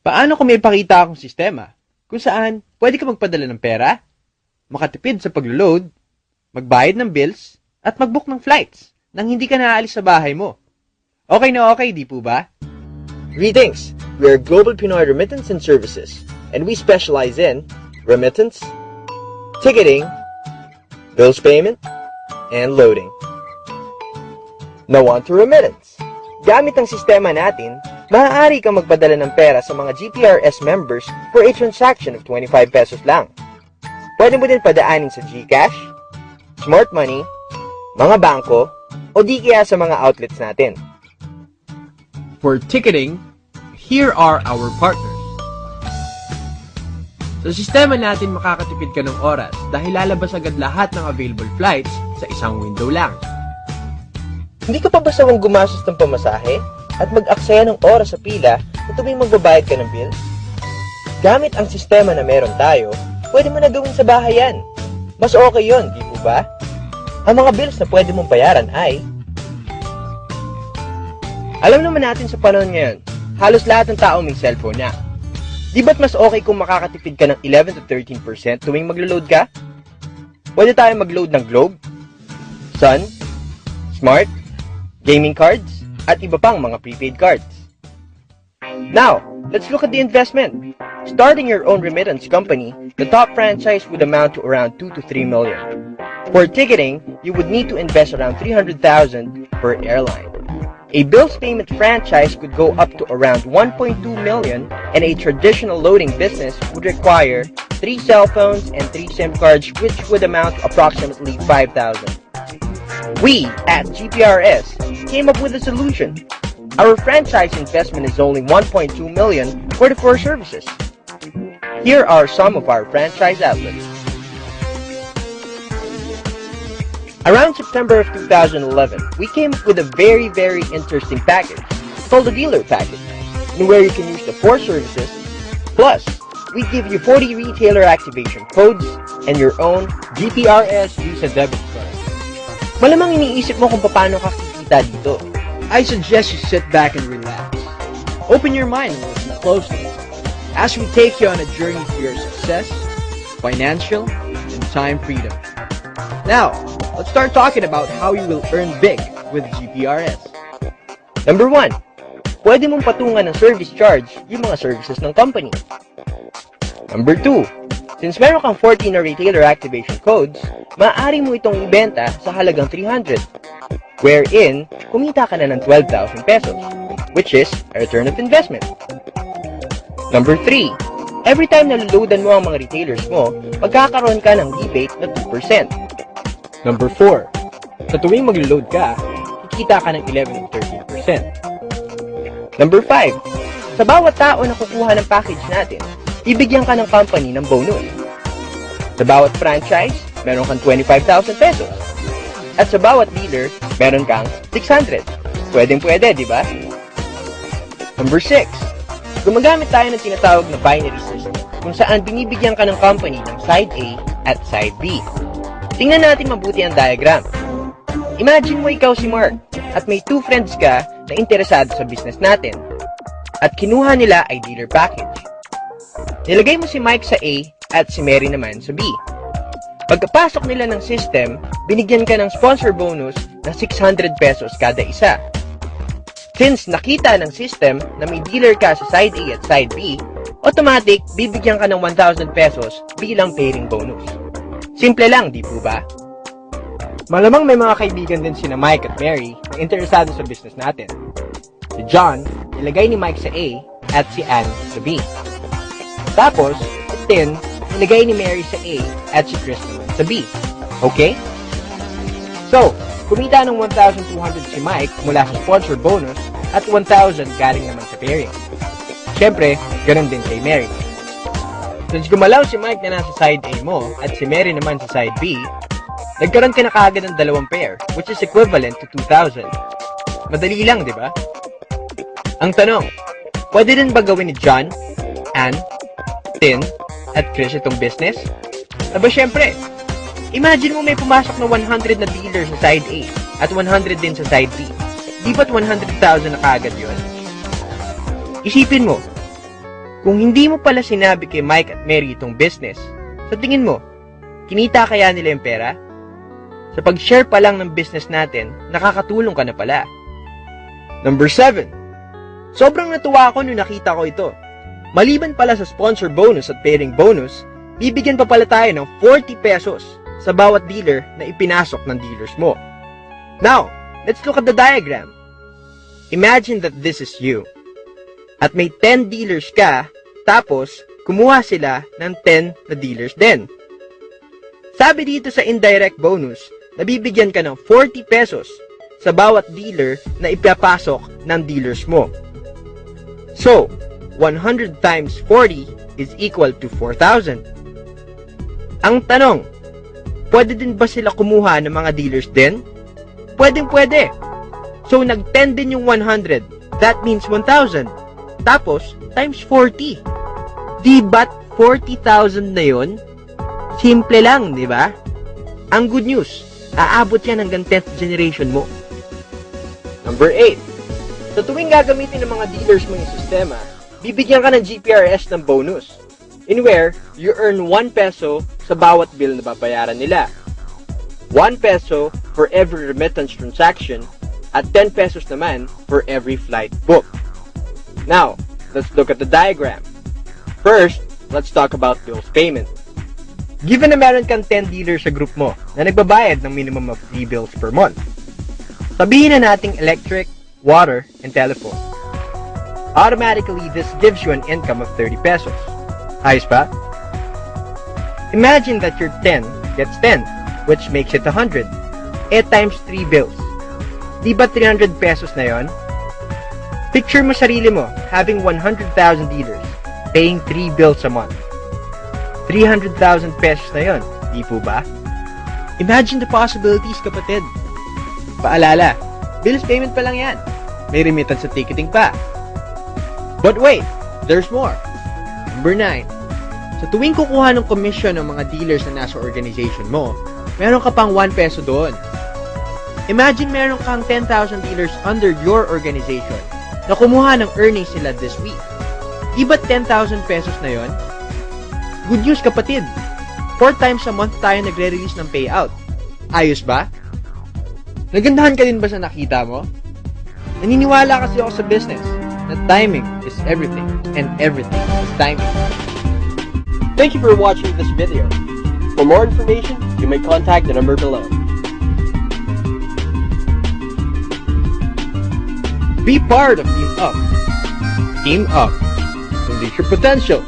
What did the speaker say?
Paano kung may pakita akong sistema kung saan pwede ka magpadala ng pera, makatipid sa paglo-load, magbayad ng bills, at mag-book ng flights nang hindi ka naaalis sa bahay mo? Okay na okay, di po ba? Greetings! We are Global Pinoy Remittance and Services, and we specialize in remittance, ticketing, bills payment, and loading. Now on to remittance. Gamit ang sistema natin, maaari kang magpadala ng pera sa mga GPRS members for a transaction of 25 pesos lang. Pwede mo din padaanin sa GCash, Smart Money, mga bangko, o di kaya sa mga outlets natin. For ticketing, here are our partners. Sa sistema natin, makakatipid ka ng oras dahil lalabas agad lahat ng available flights sa isang window lang. Hindi ka pa ba sawang gumastos ng pamasahe at mag-aksaya ng oras sa pila na tuwing magbabayad ka ng bills? Gamit ang sistema na meron tayo, pwede mo na gawin sa bahay yan. Mas okay yon, di po ba? Ang mga bills na pwede mong bayaran ay... Alam naman natin sa panahon ngayon, halos lahat ng tao may cellphone na. Di ba't mas okay kung makakatipid ka ng 11 to 13% tuwing maglo-load ka? Pwede tayo mag-load ng Globe, Sun, Smart, gaming cards, at iba pang mga prepaid cards. Now, let's look at the investment. Starting your own remittance company, the top franchise would amount to around 2 to 3 million. For ticketing, you would need to invest around 300,000 per airline. A bills payment franchise could go up to around 1.2 million, and a traditional loading business would require 3 cell phones and 3 SIM cards, which would amount to approximately 5,000. We, at GPRS, came up with a solution. Our franchise investment is only 1.2 million for the 4 services. Here are some of our franchise outlets. Around September of 2011, we came up with a very interesting package called the dealer package, where you can use the 4 services, plus we give you 40 retailer activation codes and your own GPRS Visa debit card. Malamang iniisip mo kung paano ka kikita dito. I suggest you sit back and relax. Open your mind and listen closely as we take you on a journey to your success, financial, and time freedom. Now, let's start talking about how you will earn big with GPRS. Number 1, pwede mong patungan ng service charge yung mga services ng company. Number 2, since meron kang 14 na retailer activation codes, maaari mo itong ibenta sa halagang 300, wherein kumita ka na ng 12,000 pesos, which is a return of investment. Number 3, every time na luludan mo ang mga retailers mo, magkakaroon ka ng rebate na 2%. Number 4, sa tuwing maglo-load ka, kikita ka ng 11 to 13%. Number 5, sa bawat tao na kukuha ng package natin, ibigyan ka ng company ng bonus. Sa bawat franchise, meron kang 25,000 pesos. At sa bawat dealer, meron kang 600. Pwedeng-pwede, di ba? Number 6, gumagamit tayo ng tinatawag na binary system, kung saan binibigyan ka ng company ng side A at side B. Tingnan natin mabuti ang diagram. Imagine mo ikaw si Mark, at may 2 friends ka na interesado sa business natin. At kinuha nila ay dealer package. Nilagay mo si Mike sa A at si Mary naman sa B. Pagkapasok nila ng system, binigyan ka ng sponsor bonus na 600 pesos kada isa. Since nakita ng system na may dealer ka sa side A at side B, automatic bibigyan ka ng 1,000 pesos bilang pairing bonus. Simple lang, di po ba? Malamang may mga kaibigan din sina Mike at Mary na interesado sa business natin. Si John, ilagay ni Mike sa A at si Anne sa B. Tapos, si Tin, ilagay ni Mary sa A at si Chris naman sa B. Okay? So, kumita ng 1,200 si Mike mula sa sponsor bonus at 1,000 galing naman sa pairing. Siyempre, ganun din kay Mary. Since gumalaw si Mike na nasa side A mo at si Mary naman sa side B, nagkaroon ka na kaagad ng 2 pair, which is equivalent to 2,000. Madali lang, di ba? Ang tanong, pwede din ba gawin ni John, Anne, Tin, at Chris itong business? Aba syempre, imagine mo may pumasok na 100 na dealer sa side A at 100 din sa side B. Di ba't 100,000 na kaagad yun? Isipin mo, Kung hindi mo pala sinabi kay Mike at Mary itong business, sa tingin mo, kinita kaya nila yung pera? Sa pag-share pa lang ng business natin, nakakatulong ka na pala. Number 7. Sobrang natuwa ako nung nakita ko ito. Maliban pala sa sponsor bonus at pairing bonus, bibigyan pa pala tayo ng 40 pesos sa bawat dealer na ipinasok ng dealers mo. Now, let's look at the diagram. Imagine that this is you. At may 10 dealers ka, tapos kumuha sila ng 10 na dealers din. Sabi dito sa indirect bonus, nabibigyan ka ng 40 pesos sa bawat dealer na ipapasok ng dealers mo. So, 100 times 40 is equal to 4,000. Ang tanong, pwede din ba sila kumuha ng mga dealers din? Pwedeng-pwede. So, nag-10 din yung 100. That means 1,000. Tapos, times 40. Di ba't 40,000 na yun? Simple lang, di ba? Ang good news, aabot yan hanggang 10th generation mo. Number 8. Sa tuwing gagamitin ng mga dealers mo yung sistema, bibigyan ka ng GPRS ng bonus, in where you earn 1 peso sa bawat bill na babayaran nila. 1 peso for every remittance transaction at 10 pesos naman for every flight booked. Now, let's look at the diagram. First, let's talk about bills payment. Given na meron kang 10 dealers sa group mo na nagbabayad ng minimum of 3 bills per month, sabihin na nating electric, water, and telephone. Automatically, this gives you an income of 30 pesos. Ayos ba? Imagine that your 10 gets 10, which makes it 100. Times 3 bills. Di ba 300 pesos na yon? Picture mo sarili mo having 100,000 dealers, paying 3 bills a month. 300,000 pesos na yon, di po ba? Imagine the possibilities, kapatid. Paalala, bills payment pa lang yan. May remittance sa ticketing pa. But wait, there's more. Number 9. Sa tuwing kukuha ng commission ng mga dealers na nasa organization mo, meron ka pang 1 peso doon. Imagine meron kang 10,000 dealers under your organization na kumuha ng earnings nila this week. Di ba 10,000 pesos na yon? Good news, kapatid. 4 times a month tayo nagre-release ng payout. Ayos ba? Nagandahan ka din ba sa nakita mo? Naniniwala kasi ako sa business na timing is everything and everything is timing. Thank you for watching this video. For more information, you may contact the number below. Be part of Team Up. Team Up. Unleash your potential.